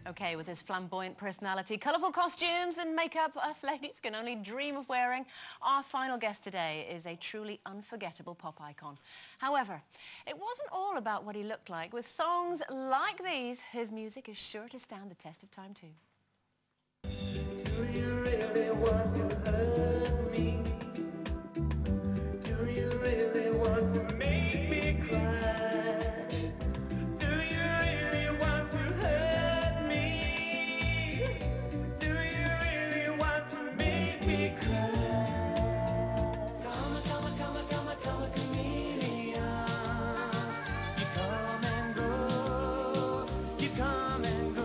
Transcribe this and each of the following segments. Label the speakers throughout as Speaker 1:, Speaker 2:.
Speaker 1: Okay, with his flamboyant personality, colourful costumes and makeup us ladies can only dream of wearing, our final guest today is a truly unforgettable pop icon. However, it wasn't all about what he looked like. With songs like these, his music is sure to stand the test of time too.
Speaker 2: Do you really want to hurt me? Do you really want to make me cry? Do you really want to hurt me? Do you really want to make me cry? Come a chameleon. You come and go. You come and go.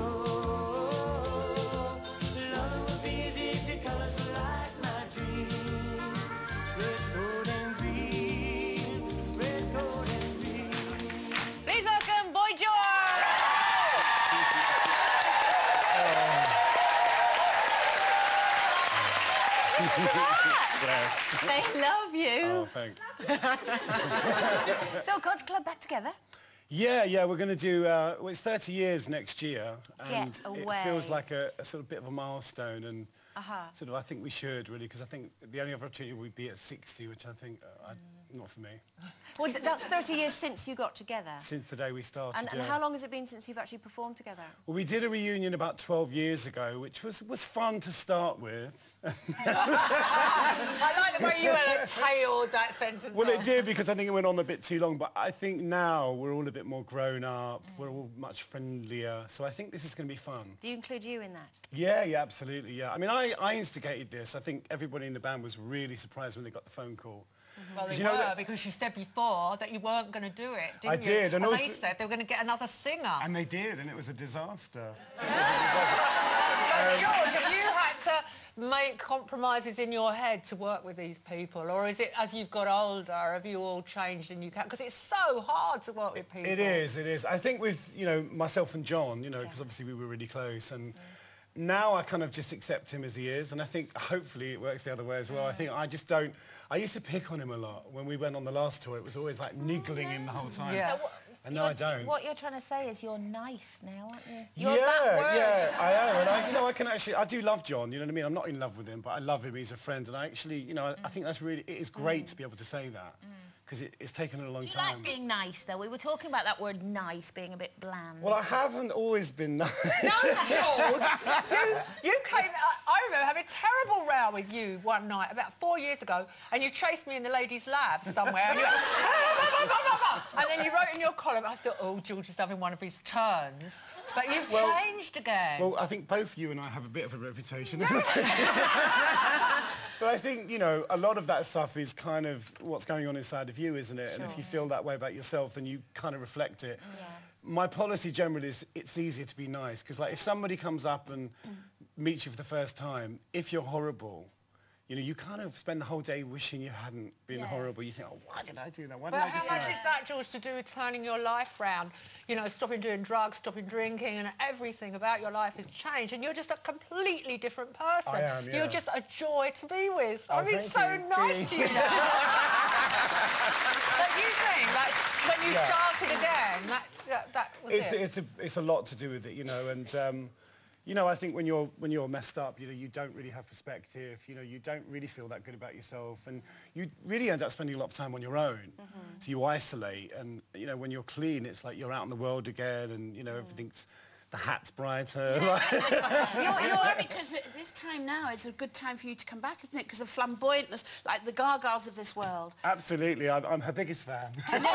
Speaker 1: Yes. They love you.
Speaker 3: Oh, thanks.
Speaker 1: So, God's Club back together?
Speaker 3: Yeah, we're going to do, well, it's 30 years next year, and
Speaker 1: Get away.
Speaker 3: it feels like a sort of bit of a milestone, and sort of I think we should, really, because I think the only other opportunity would be at 60, which I think, not for me.
Speaker 1: Well, that's 30 years since you got together.
Speaker 3: Since the day we started,
Speaker 1: And how long has it been since you've actually performed together?
Speaker 3: Well, we did a reunion about 12 years ago, which was fun to start with.
Speaker 4: I like the way you tailed that sentence.
Speaker 3: Well, it did, because I think it went on a bit too long, but I think now we're all a bit more grown up, we're all much friendlier, so I think this is going to be fun.
Speaker 1: Do you include you in that?
Speaker 3: Yeah, absolutely, yeah. I mean, I instigated this. I think everybody in the band was really surprised when they got the phone call.
Speaker 4: Well, they were, because you said before that you weren't going to do it, didn't you?
Speaker 3: I did, and also
Speaker 4: they said they were going to get another singer.
Speaker 3: And they did, and it was a disaster.
Speaker 4: George, have you had to make compromises in your head to work with these people, or is it as you've got older, have you all changed and you can't? Because it's so hard to work with people.
Speaker 3: It is. I think with, you know, myself and John, you know, because obviously we were really close, and now I kind of just accept him as he is, and I think hopefully it works the other way as well. I think I just don't... I used to pick on him a lot. When we went on the last tour, it was always like niggling him the whole time.
Speaker 4: Yeah.
Speaker 1: So
Speaker 3: and now I don't.
Speaker 1: What you're trying to say is you're nice now, aren't you?
Speaker 3: Yeah, I am. And I can actually... I do love John, you know what I mean? I'm not in love with him, but I love him. He's a friend, and I actually, you know, I think that's really... It is great to be able to say that. Because it's taken a long time.
Speaker 1: Do you like being nice, though? We were talking about that word nice being a bit bland.
Speaker 3: Well, I haven't always been nice.
Speaker 4: No, George! you came... I remember having a terrible row with you one night about 4 years ago, and you chased me in the ladies' lab somewhere, and you went, and then you wrote in your column, I thought, oh, George is having one of his turns. But you've changed again.
Speaker 3: Well, I think both you and I have a bit of a reputation. But I think, you know, a lot of that stuff is kind of what's going on inside of you, isn't it? Sure. And if you feel that way about yourself, then you kind of reflect it. Yeah. My policy generally is it's easier to be nice, because, like, if somebody comes up and meets you for the first time, if you're horrible, you know, you kind of spend the whole day wishing you hadn't been horrible. You think, oh, why did I do that? Why did I just...
Speaker 4: But how much is that, George, to do with turning your life round? You know, stopping doing drugs, stopping drinking, and everything about your life has changed, and you're just a completely different person.
Speaker 3: I am, yeah.
Speaker 4: You're just a joy to be with.
Speaker 3: Oh,
Speaker 4: I mean, it's so nice to you now. But you think, like, when you started again, that was it?
Speaker 3: It's a lot to do with it, you know, and... you know, I think when you're messed up, you know, you don't really have perspective. You know, you don't really feel that good about yourself, and you really end up spending a lot of time on your own. So you isolate, and you know, when you're clean, it's like you're out in the world again, and you know, everything's... The hat's brighter.
Speaker 5: Because at this time now, it's a good time for you to come back, isn't it? Because of flamboyantness, like the Gagas of this world.
Speaker 3: Absolutely, I'm her biggest fan.
Speaker 5: Stands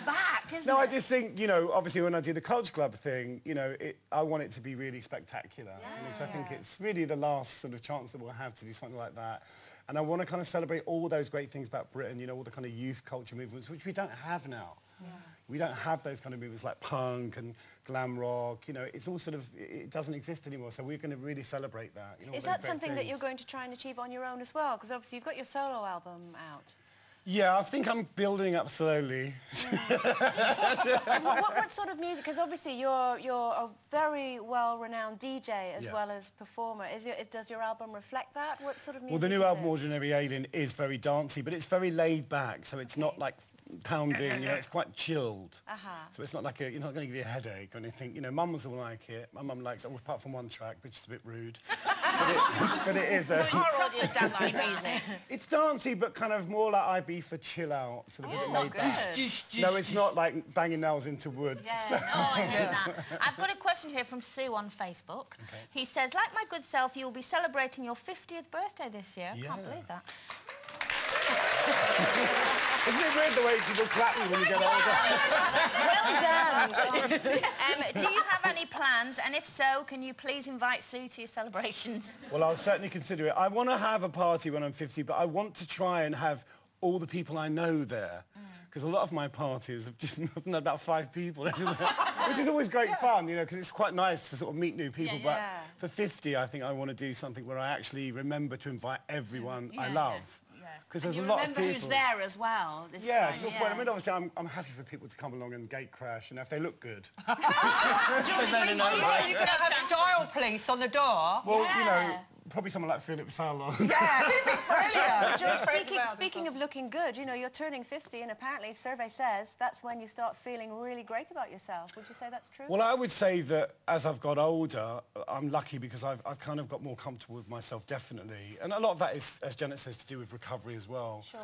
Speaker 5: back, isn't it?
Speaker 3: No, I just think, you know, obviously when I do the Culture Club thing, you know, I want it to be really spectacular. Yeah. So I think it's really the last sort of chance that we'll have to do something like that. And I want to kind of celebrate all those great things about Britain, you know, all the kind of youth culture movements, which we don't have now. Yeah. We don't have those kind of movements like punk and glam rock, you know, it's all sort of, it doesn't exist anymore, so we're going to really celebrate that. You know,
Speaker 1: is that something that you're going to try and achieve on your own as well? Because obviously you've got your solo album out.
Speaker 3: Yeah, I think I'm building up slowly.
Speaker 1: What sort of music? Because obviously you're a very well-renowned DJ as well as performer. Does your album reflect that? What sort of music?
Speaker 3: Well, the new album, Ordinary Alien, is very dancey, but it's very laid back, so it's not like pounding, you know, it's quite chilled. So it's not like you're not going to give you a headache or anything. You know, mums will like it. My mum likes it, apart from one track, which is a bit rude. but it is...
Speaker 5: Proper dancey music.
Speaker 3: It's dancey, but kind of more like IB for chill out, sort of a bit laid back. No, it's not like banging nails into wood.
Speaker 6: Yeah, no, I know that. I've got a question here from Sue on Facebook. Okay. He says, like my good self, you'll be celebrating your 50th birthday this year. I can't believe that.
Speaker 3: Isn't it weird the way people clap you when you get older?
Speaker 6: Well done. Do you have any plans? And if so, can you please invite Sue to your celebrations?
Speaker 3: Well, I'll certainly consider it. I want to have a party when I'm 50, but I want to try and have all the people I know there. Because a lot of my parties have just had about 5 people, which is always great fun, you know, because it's quite nice to sort of meet new people. But for 50, I think I want to do something where I actually remember to invite everyone I love. Because there's a lot of people.
Speaker 5: Remember who's there as well this time.
Speaker 3: To a point. I mean, obviously, I'm happy for people to come along and gate crash, and if they look good.
Speaker 4: You can have style police on the door.
Speaker 3: Well, you know, probably someone like Philip Fowler.
Speaker 4: Yeah, he'd be brilliant.
Speaker 1: George, speaking of looking good, you know, you're turning 50 and apparently the survey says that's when you start feeling really great about yourself. Would you say that's true?
Speaker 3: Well, I would say that as I've got older, I'm lucky because I've kind of got more comfortable with myself, definitely. And a lot of that is, as Janet says, to do with recovery as well.
Speaker 1: Sure.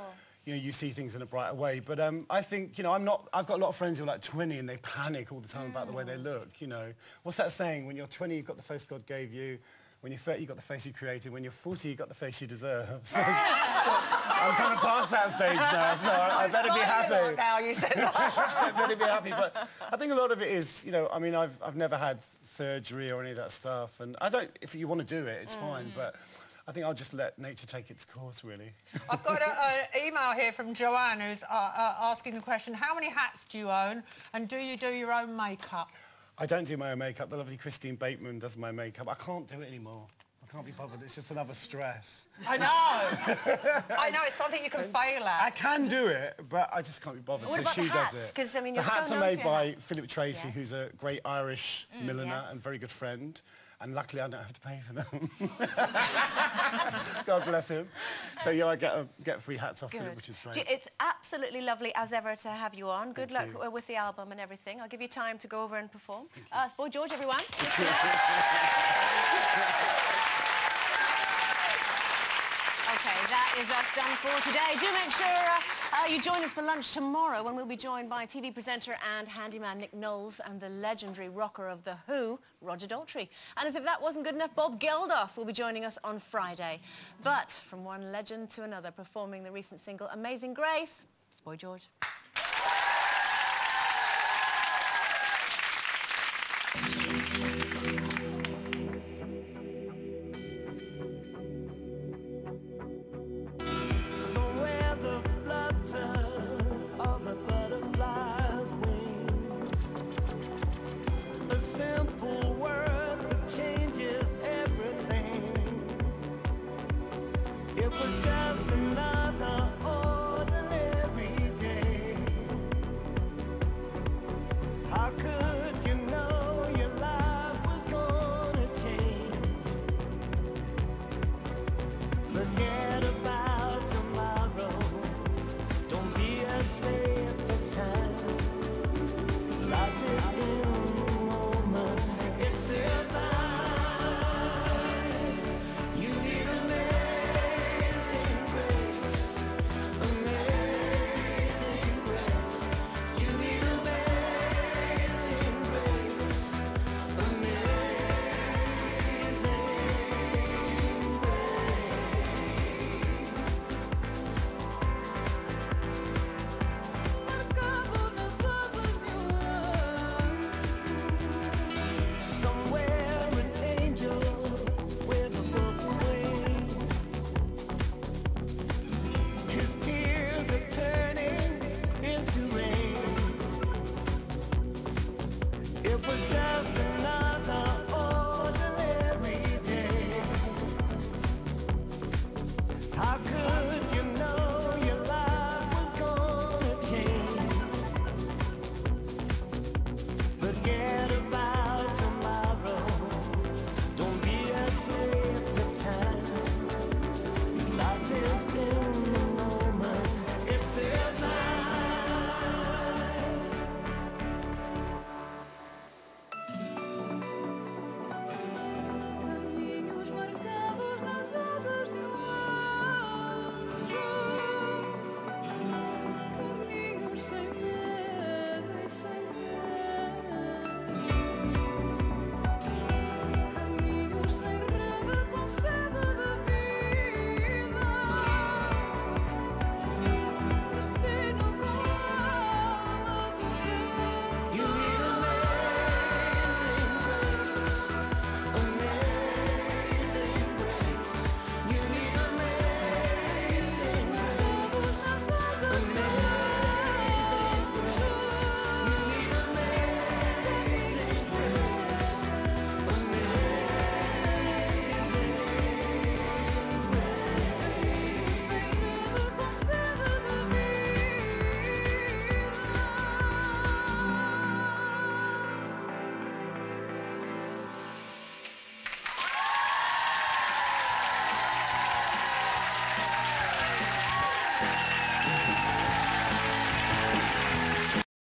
Speaker 3: You know, you see things in a brighter way. But I think, you know, I've got a lot of friends who are like 20 and they panic all the time about the way they look, you know. What's that saying? When you're 20, you've got the face God gave you. When you're 30, you've got the face you created. When you're 40, you've got the face you deserve. So I'm kind of past that stage now, so I better be happy.
Speaker 4: Now you said that.
Speaker 3: I better be happy. But I think a lot of it is, you know, I mean, I've never had surgery or any of that stuff. And I don't, if you want to do it, it's fine. But I think I'll just let nature take its course, really.
Speaker 4: I've got an email here from Joanne who's asking the question, how many hats do you own and do you do your own makeup?
Speaker 3: I don't do my own makeup. The lovely Christine Bateman does my makeup. I can't do it anymore. I can't be bothered. It's just another stress.
Speaker 4: I know. I know, it's something you can fail at.
Speaker 3: I can do it, but I just can't be bothered.
Speaker 1: What
Speaker 3: So
Speaker 1: about
Speaker 3: she
Speaker 1: the hats?
Speaker 3: does it.
Speaker 1: 'Cause, I mean,
Speaker 3: the
Speaker 1: you're so
Speaker 3: hats are
Speaker 1: known
Speaker 3: made
Speaker 1: for your
Speaker 3: by
Speaker 1: hats.
Speaker 3: Philip Tracy, who's a great Irish milliner
Speaker 1: yes.
Speaker 3: and very good friend. And luckily, I don't have to pay for them. God bless him. So yeah, I get free hats off Philip, which is great.
Speaker 1: It's absolutely lovely as ever to have you on. Good luck with the album and everything. I'll give you time to go over and perform. It's Boy George, everyone. Okay, that is us done for today. Do make sure you join us for lunch tomorrow when we'll be joined by TV presenter and handyman Nick Knowles and the legendary rocker of The Who, Roger Daltrey. And as if that wasn't good enough, Bob Geldof will be joining us on Friday. But from one legend to another, performing the recent single Amazing Grace, it's Boy George.